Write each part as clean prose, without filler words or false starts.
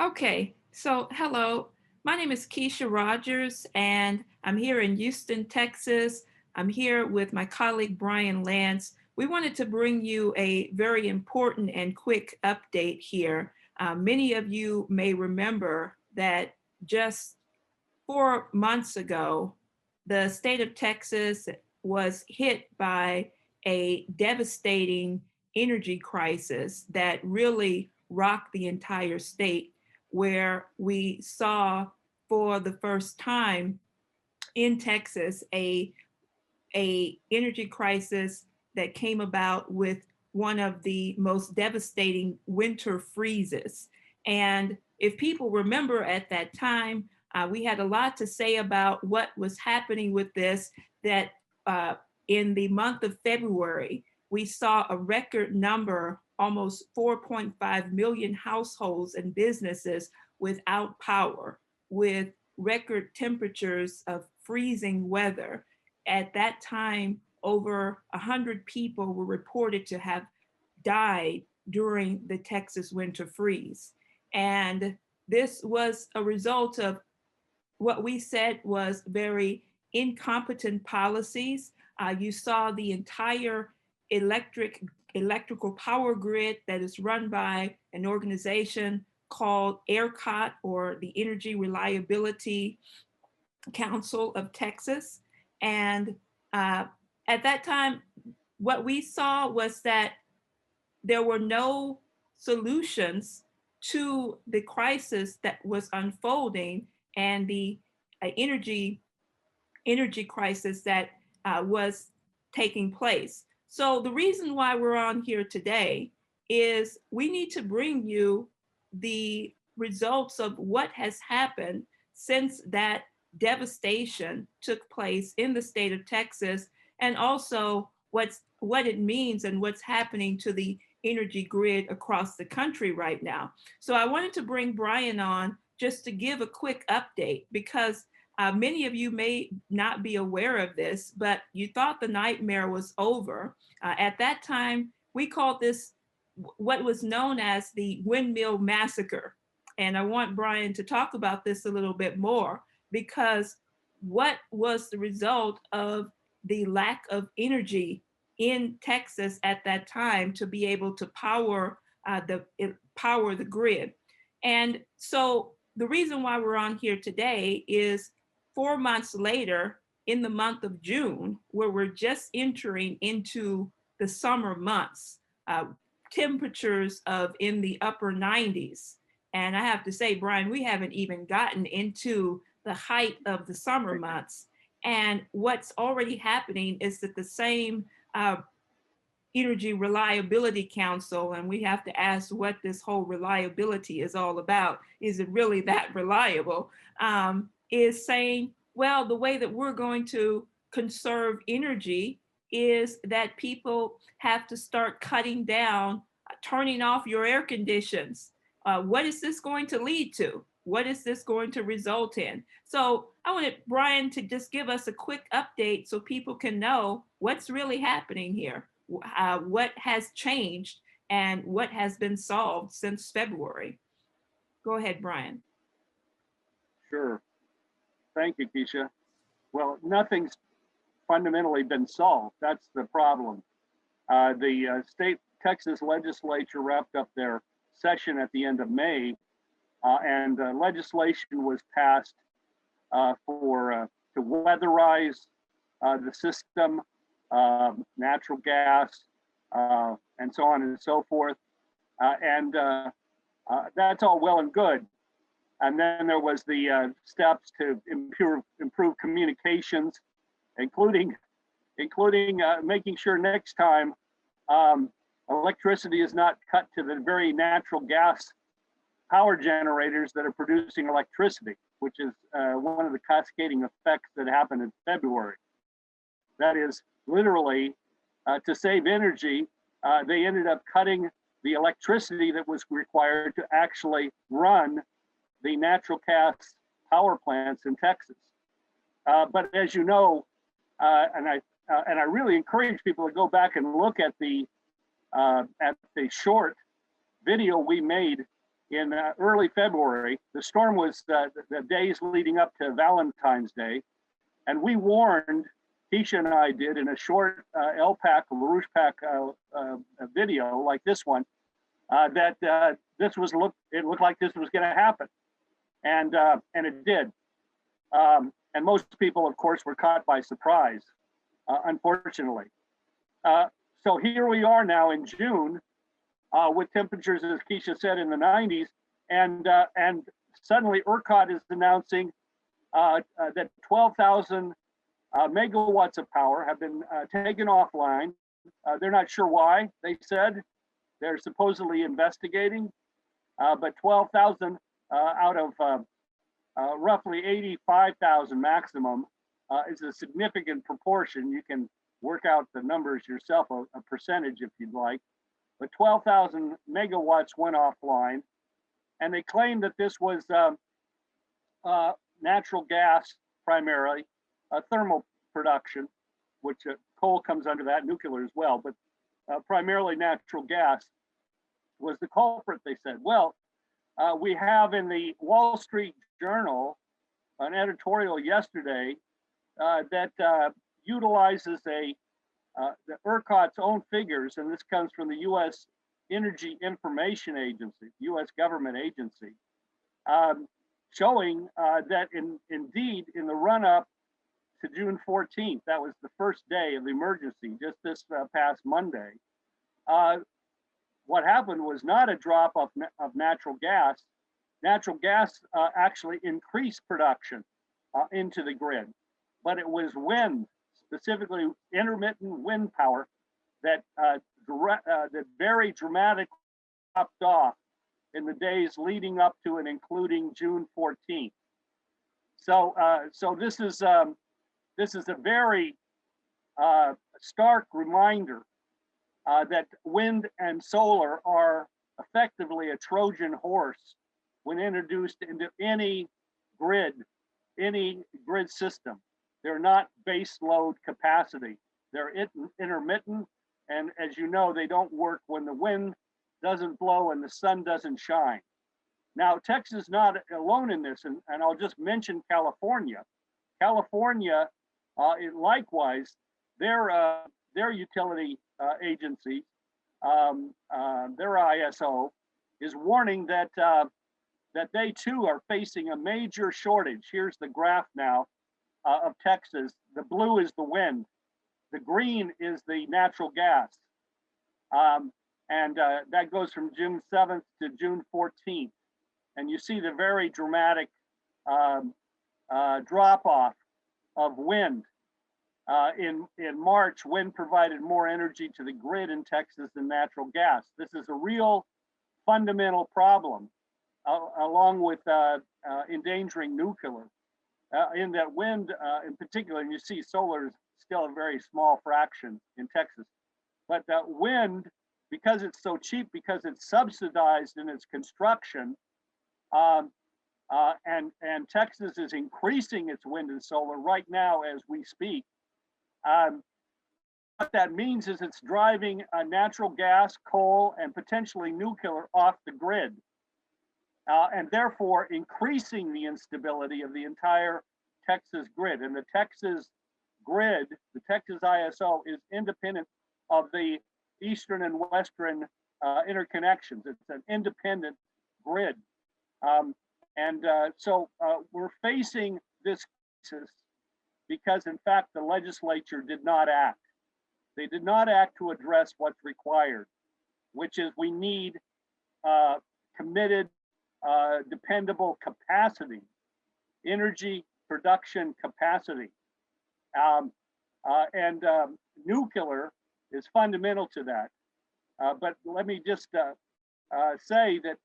Okay, so hello. My name is Kesha Rogers, and I'm here in Houston, Texas. I'm here with my colleague Brian Lance. We wanted to bring you a very important and quick update here. Many of you may remember that just 4 months ago, the state of Texas was hit by a devastating energy crisis that really rocked the entire state, where we saw for the first time in Texas a energy crisis that came about with one of the most devastating winter freezes. And if people remember at that time, we had a lot to say about what was happening with this, that uh, in the month of February, we saw a record number, almost 4.5 million households and businesses without power, with record temperatures of freezing weather. At that time, over 100 people were reported to have died during the Texas winter freeze. And this was a result of what we said was very incompetent policies. You saw the entire electrical power grid that is run by an organization called ERCOT, or the Energy Reliability Council of Texas. And uh, at that time, what we saw was that there were no solutions to the crisis that was unfolding, and the energy crisis that was taking place. So the reason why we're on here today is we need to bring you the results of what has happened since that devastation took place in the state of Texas, and also what it means and what's happening to the energy grid across the country right now. So I wanted to bring Brian on just to give a quick update, because many of you may not be aware of this, but you thought the nightmare was over. At that time, we called this what was known as the Windmill Massacre. And I want Brian to talk about this a little bit more, because what was the result of the lack of energy in Texas at that time to be able to power the grid? And so the reason why we're on here today is 4 months later, in the month of June, where we're just entering into the summer months, temperatures of in the upper 90s. And I have to say, Brian, we haven't even gotten into the height of the summer months. And what's already happening is that the same Energy Reliability Council, and we have to ask what this whole reliability is all about. Is it really that reliable? Is saying, well, the way that we're going to conserve energy is that people have to start cutting down, turning off your air conditions. What is this going to lead to? What is this going to result in? So I wanted Brian to just give us a quick update so people can know what's really happening here, what has changed, and what has been solved since February. Go ahead, Brian. Sure. Thank you, Keisha. Well, nothing's fundamentally been solved. That's the problem. The state Texas legislature wrapped up their session at the end of May, and legislation was passed for to weatherize the system, natural gas, and so on and so forth. And that's all well and good. And then there was the steps to improve communications, including making sure next time electricity is not cut to the very natural gas power generators that are producing electricity, which is one of the cascading effects that happened in February. That is literally to save energy, they ended up cutting the electricity that was required to actually run the natural gas power plants in Texas. But as you know, and I really encourage people to go back and look at the short video we made in early February. The storm was the days leading up to Valentine's Day, and we warned, Kesha and I did, in a short LPAC, LaRouche Pack video like this one, that it looked like this was going to happen, and it did. And most people, of course, were caught by surprise, unfortunately. So here we are now in June, with temperatures, as Kesha said, in the 90s, and suddenly ERCOT is announcing that 12,000 megawatts of power have been taken offline. They're not sure why. They said they're supposedly investigating, but 12,000 out of roughly 85,000 maximum is a significant proportion. You can work out the numbers yourself, a percentage if you'd like. But 12,000 megawatts went offline, and they claimed that this was natural gas primarily, thermal production, which coal comes under that, nuclear as well, but primarily natural gas was the culprit, they said. Well, we have in the Wall Street Journal an editorial yesterday that utilizes the ERCOT's own figures, and this comes from the U.S. Energy Information Agency, U.S. government agency, showing that indeed in the run-up to June 14th, that was the first day of the emergency, just this past Monday, what happened was not a drop of natural gas. Natural gas actually increased production into the grid, but it was wind, specifically intermittent wind power, that very dramatically dropped off in the days leading up to and including June 14th. So this is a very stark reminder that wind and solar are effectively a Trojan horse when introduced into any grid system. They're not base load capacity. They're intermittent, and as you know, they don't work when the wind doesn't blow and the sun doesn't shine. Now, Texas is not alone in this, and I'll just mention California. California, likewise, their utility agency, their ISO, is warning that they too are facing a major shortage. Here's the graph now of Texas. The blue is the wind. The green is the natural gas. And that goes from June 7th to June 14th. And you see the very dramatic drop off of wind. In March, wind provided more energy to the grid in Texas than natural gas. This is a real fundamental problem, along with endangering nuclear. In that wind, in particular, and you see solar is still a very small fraction in Texas, but that wind, because it's so cheap, because it's subsidized in its construction, and Texas is increasing its wind and solar right now as we speak. What that means is it's driving natural gas, coal, and potentially nuclear off the grid, and therefore increasing the instability of the entire Texas grid. And the Texas grid, the Texas ISO, is independent of the eastern and western interconnections. It's an independent grid. So we're facing this crisis because, in fact, the legislature did not act. They did not act to address what's required, which is we need committed, dependable capacity, energy production capacity. Nuclear is fundamental to that. But let me just say that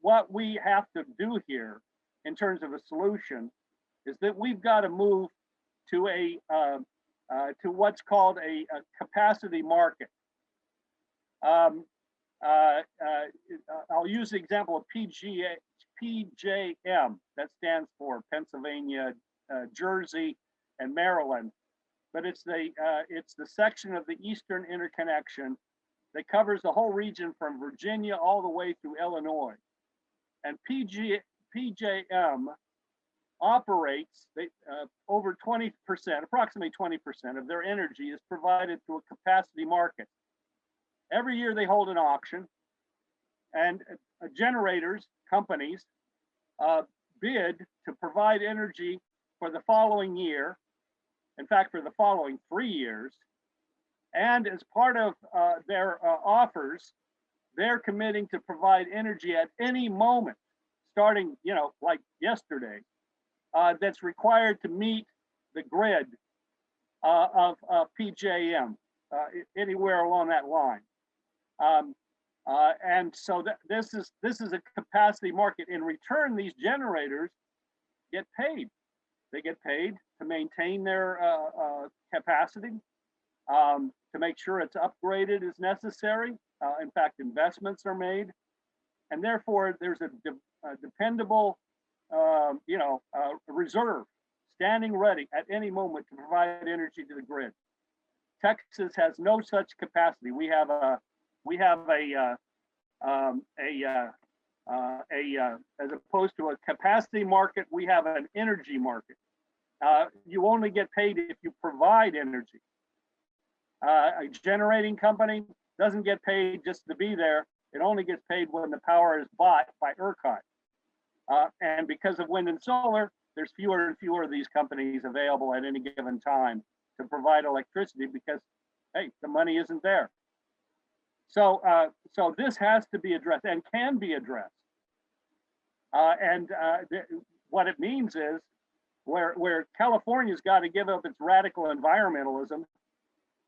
what we have to do here in terms of a solution is that we've got to move to to what's called a capacity market. I'll use the example of PJM, that stands for Pennsylvania, Jersey, and Maryland. But it's the section of the Eastern Interconnection that covers the whole region from Virginia all the way through Illinois. And PJM operates over 20%, approximately 20% of their energy is provided through a capacity market. Every year they hold an auction, and generators, companies, bid to provide energy for the following year, in fact, for the following 3 years. And as part of their offers, they're committing to provide energy at any moment, starting, like yesterday, that's required to meet the grid of PJM, anywhere along that line. And so this is a capacity market. In return, these generators get paid. They get paid to maintain their capacity, to make sure it's upgraded as necessary. In fact, investments are made, and therefore there's a dependable, reserve standing ready at any moment to provide energy to the grid. Texas has no such capacity. We have as opposed to a capacity market, we have an energy market. You only get paid if you provide energy. A generating company doesn't get paid just to be there. It only gets paid when the power is bought by ERCOT. And because of wind and solar, there's fewer and fewer of these companies available at any given time to provide electricity because, hey, the money isn't there. So this has to be addressed and can be addressed. What it means is where California's got to give up its radical environmentalism,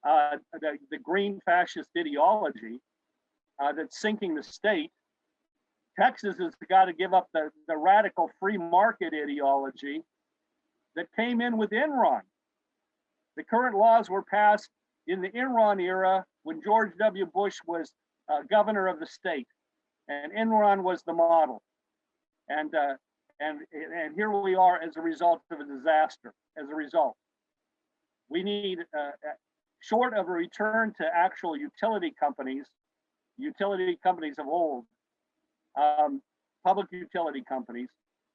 the green fascist ideology that's sinking the state, Texas has got to give up the radical free market ideology that came in with Enron. The current laws were passed in the Enron era when George W. Bush was governor of the state, and Enron was the model. And here we are as a result of a disaster. As a result, we need, short of a return to actual utility companies of old, public utility companies,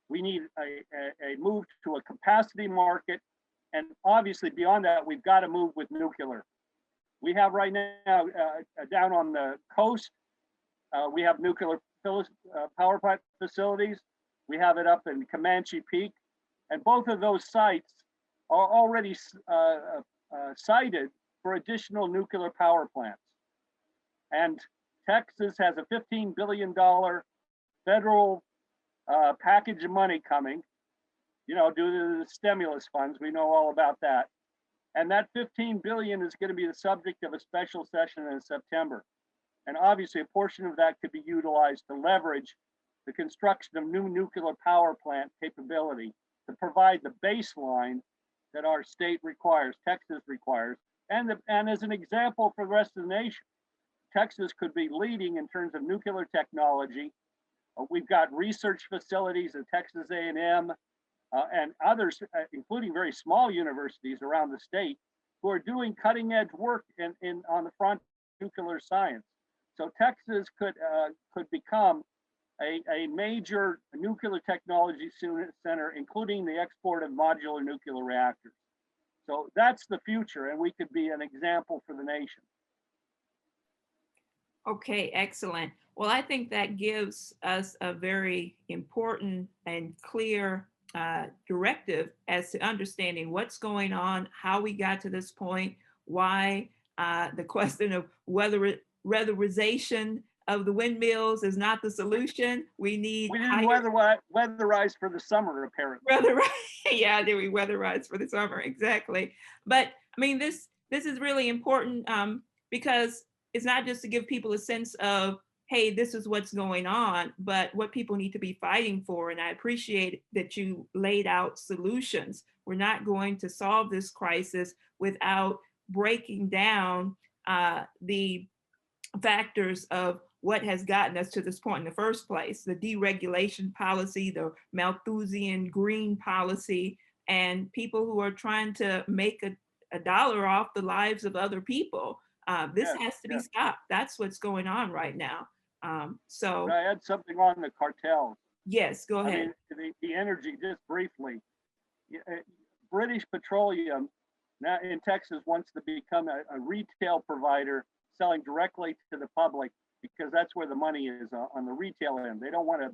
we need a move to a capacity market. And obviously beyond that, we've got to move with nuclear. We have right now down on the coast, we have nuclear power plant facilities. We have it up in Comanche Peak, and both of those sites are already cited for additional nuclear power plants. And Texas has a $15 billion federal package of money coming, due to the stimulus funds. We know all about that. And that 15 billion is going to be the subject of a special session in September. And obviously a portion of that could be utilized to leverage the construction of new nuclear power plant capability to provide the baseline that our state requires, Texas requires, and as an example for the rest of the nation. Texas could be leading in terms of nuclear technology. We've got research facilities at Texas A&M and others, including very small universities around the state, who are doing cutting edge work on the front of nuclear science. So Texas could become a major nuclear technology center, including the export of modular nuclear reactors. So that's the future, and we could be an example for the nation. Okay, excellent. Well, I think that gives us a very important and clear directive as to understanding what's going on, how we got to this point, why the question of weatherization of the windmills is not the solution. We need weatherize for the summer, apparently. Yeah, we weatherize for the summer, exactly. But I mean, this is really important because it's not just to give people a sense of, hey, this is what's going on, but what people need to be fighting for. And I appreciate that you laid out solutions. We're not going to solve this crisis without breaking down the factors of what has gotten us to this point in the first place, the deregulation policy, the Malthusian green policy, and people who are trying to make a dollar off the lives of other people. This has to be stopped. That's what's going on right now. So I had something on the cartels. Yes, go I ahead. mean, the energy, just briefly, British Petroleum now in Texas wants to become a retail provider selling directly to the public because that's where the money is on the retail end. They don't want to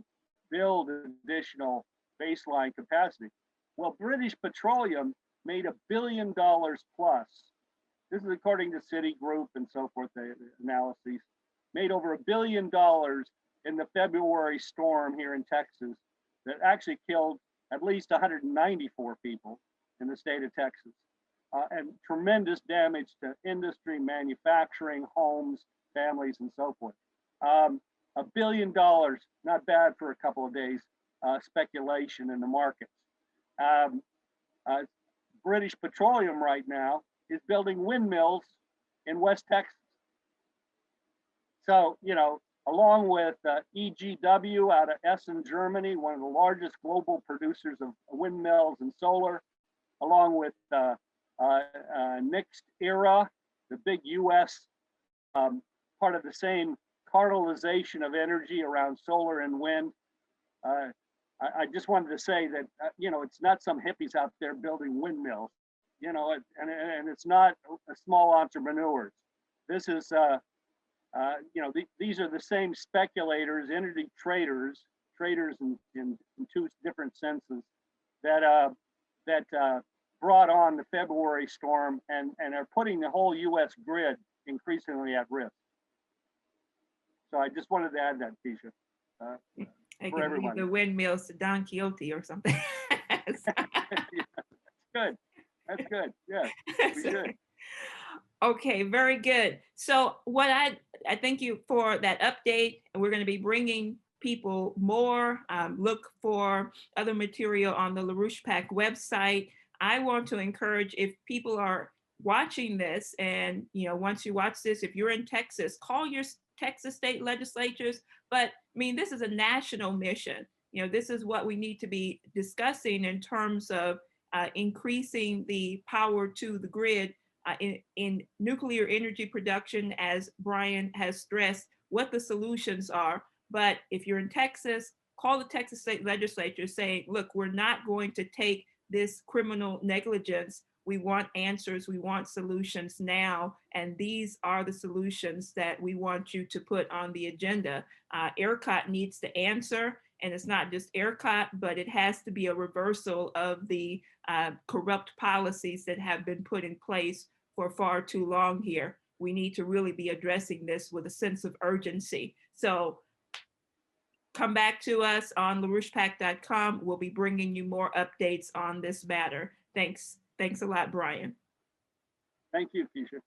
build additional baseline capacity. Well, British Petroleum made $1 billion plus. This is according to Citigroup and so forth, the analyses. Made over $1 billion in the February storm here in Texas that actually killed at least 194 people in the state of Texas. And tremendous damage to industry, manufacturing, homes, families, and so forth. $1 billion, not bad for a couple of days speculation in the markets. British Petroleum right now is building windmills in West Texas. So, you know, along with EGW out of Essen, Germany, one of the largest global producers of windmills and solar, along with Next Era, the big US part of the same cartelization of energy around solar and wind. I just wanted to say that, you know, it's not some hippies out there building windmills, you know, and it's not small entrepreneurs. This is, you know, these are the same speculators, energy traders in two different senses that brought on the February storm and are putting the whole U.S. grid increasingly at risk. So I just wanted to add that, Kesha, for everyone. The windmills to Don Quixote or something. Yeah, that's good. That's good. Yeah, we should. Okay, very good. So what I thank you for that update. We're going to be bringing people more. Look for other material on the LaRouche PAC website. I want to encourage, if people are watching this, and you know, once you watch this, if you're in Texas, call your Texas state legislatures. But I mean, this is a national mission. You know, this is what we need to be discussing in terms of increasing the power to the grid in nuclear energy production, as Brian has stressed, what the solutions are. But if you're in Texas, call the Texas state legislature saying, look, we're not going to take this criminal negligence. We want answers, we want solutions now, and these are the solutions that we want you to put on the agenda. ERCOT needs to answer, and it's not just ERCOT, but it has to be a reversal of the corrupt policies that have been put in place for far too long here. We need to really be addressing this with a sense of urgency. So come back to us on LaRouchePAC.com. We'll be bringing you more updates on this matter. Thanks. Thanks a lot, Brian. Thank you, Kesha.